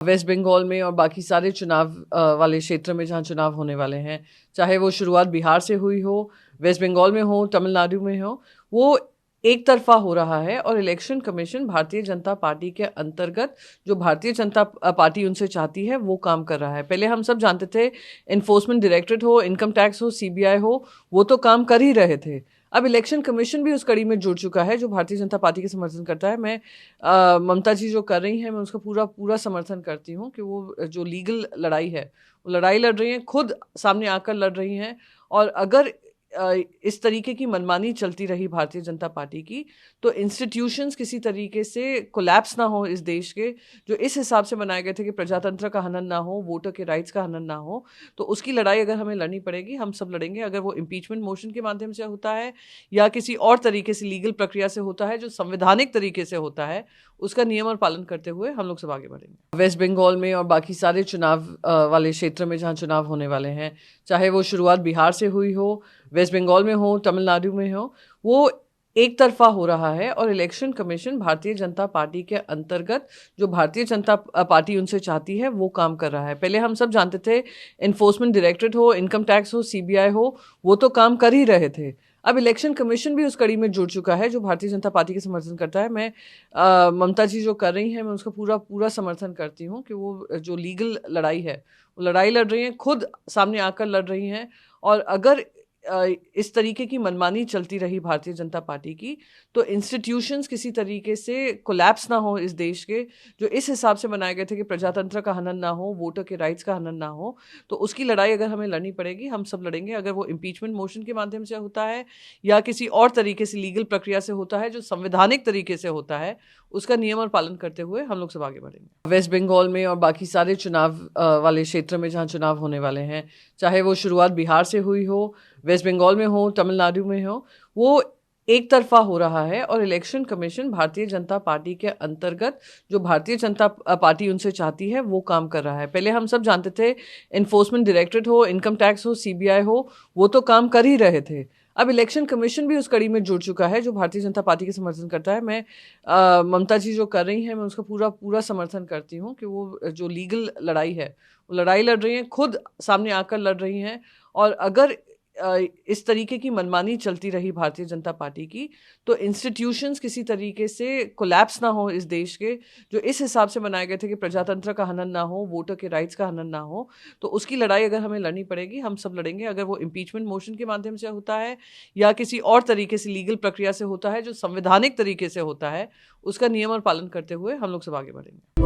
Waste Bengal में और बाकी सारे चुनाव वाले क्षेत्र में जहां चुनाव होने वाले हैं, चाहे वो शुरुआत बिहार से हुई हो, वेस्ट बंगाल में हो, तमिलनाडु में हो, वो एक तरफा हो रहा है। और election commission Bharatiya Janata party के अंतर्गत जो भारतीय जनता पार्टी उनसे चाहती है वो काम कर रहा है। पहले हम सब जानते थे इन्फोर्समेंट डायरेक्टरेट हो, इनकम टैक्स हो, सीबीआई हो, वो तो काम कर ही रहे थे। अब इलेक्शन कमीशन भी उस कड़ी में जुड़ चुका है जो भारतीय जनता पार्टी के समर्थन करता है। मैं ममता जी जो कर रही हैं, मैं उसका पूरा पूरा समर्थन करती हूँ कि वो जो लीगल लड़ाई है, वो लड़ाई लड़ रही हैं, खुद सामने आकर लड़ रही हैं। और अगर इस तरीके की मनमानी चलती रही भारतीय जनता पार्टी की, तो इंस्टीट्यूशंस किसी तरीके से कोलैप्स ना हो इस देश के, जो इस हिसाब से बनाए गए थे कि प्रजातंत्र का हनन ना हो, वोटर के राइट्स का हनन ना हो, तो उसकी लड़ाई अगर हमें लड़नी पड़ेगी, हम सब लड़ेंगे। अगर वो इम्पीचमेंट मोशन के माध्यम से होता है या किसी और तरीके से लीगल प्रक्रिया से होता है, जो संवैधानिक तरीके से होता है, उसका नियम और पालन करते हुए हम लोग सब आगे बढ़ेंगे। वेस्ट बंगाल में और बाकी सारे चुनाव वाले क्षेत्र में जहां चुनाव होने वाले हैं, चाहे वो शुरुआत बिहार से हुई हो, वेस्ट बंगाल में हो, तमिलनाडु में हो, वो एक तरफा हो रहा है। और election commission Bharatiya Janata party के अंतर्गत जो भारतीय जनता पार्टी उनसे चाहती है वो काम कर रहा है। पहले हम सब जानते थे इन्फोर्समेंट डायरेक्टरेट हो, इनकम टैक्स हो, सीबीआई हो, वो तो काम कर ही रहे थे। अब इलेक्शन कमीशन भी उस कड़ी में जुड़ चुका है जो भारतीय जनता पार्टी के समर्थन करता है। मैं ममता जी जो कर रही हैं, मैं उसका पूरा पूरा समर्थन करती हूँ कि वो जो लीगल लड़ाई है, वो लड़ाई लड़ रही हैं, खुद सामने आकर लड़ रही हैं। और अगर इस तरीके की मनमानी चलती रही भारतीय जनता पार्टी की, तो इंस्टीट्यूशंस किसी तरीके से कोलैप्स ना हो इस देश के, जो इस हिसाब से बनाए गए थे कि प्रजातंत्र का हनन ना हो, वोटर के राइट्स का हनन ना हो, तो उसकी लड़ाई अगर हमें लड़नी पड़ेगी, हम सब लड़ेंगे। अगर वो इम्पीचमेंट मोशन के माध्यम से होता है या किसी और तरीके से लीगल प्रक्रिया से होता है, जो संवैधानिक तरीके से होता है, उसका नियम और पालन करते हुए हम लोग सब आगे बढ़ेंगे। वेस्ट बंगाल में और बाकी सारे चुनाव वाले क्षेत्र में जहां चुनाव होने वाले हैं, चाहे वो शुरुआत बिहार से हुई हो, वेस्ट बंगाल में हो, तमिलनाडु में हो, वो एक तरफा हो रहा है। और election commission Bharatiya Janata party के अंतर्गत जो भारतीय जनता पार्टी उनसे चाहती है वो काम कर रहा है। पहले हम सब जानते थे इन्फोर्समेंट डायरेक्टरेट हो, इनकम टैक्स हो, सीबीआई हो, वो तो काम कर ही रहे थे। अब इलेक्शन कमीशन भी उस कड़ी में जुड़ चुका है जो भारतीय जनता पार्टी के समर्थन करता है। मैं ममता जी जो कर रही हैं, मैं उसका पूरा पूरा समर्थन करती हूँ कि वो जो लीगल लड़ाई है, वो लड़ाई लड़ रही हैं, खुद सामने आकर लड़ रही हैं। और अगर इस तरीके की मनमानी चलती रही भारतीय जनता पार्टी की, तो इंस्टीट्यूशंस किसी तरीके से कोलैप्स ना हो इस देश के, जो इस हिसाब से बनाए गए थे कि प्रजातंत्र का हनन ना हो, वोटर के राइट्स का हनन ना हो, तो उसकी लड़ाई अगर हमें लड़नी पड़ेगी, हम सब लड़ेंगे। अगर वो इम्पीचमेंट मोशन के माध्यम से होता है या किसी और तरीके से लीगल प्रक्रिया से होता है, जो संवैधानिक तरीके से होता है, उसका नियम और पालन करते हुए हम लोग सब आगे बढ़ेंगे।